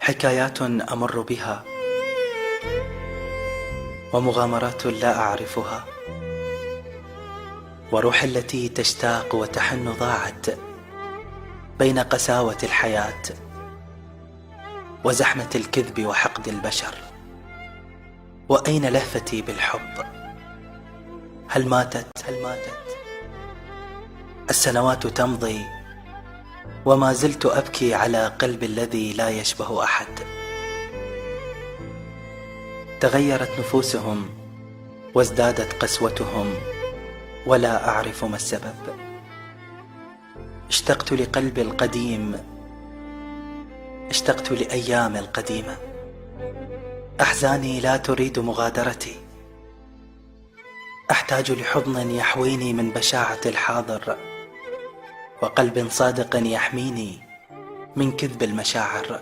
حكايات أمر بها ومغامرات لا أعرفها، وروحي التي تشتاق وتحن ضاعت بين قساوة الحياة وزحمة الكذب وحقد البشر. وأين لهفتي بالحب؟ هل ماتت؟ السنوات تمضي وما زلت أبكي على قلبي الذي لا يشبه أحد. تغيرت نفوسهم وازدادت قسوتهم ولا أعرف ما السبب. اشتقت لقلبي القديم، اشتقت لأيام القديمة. أحزاني لا تريد مغادرتي، أحتاج لحضن يحويني من بشاعة الحاضر، وقلب صادق يحميني من كذب المشاعر.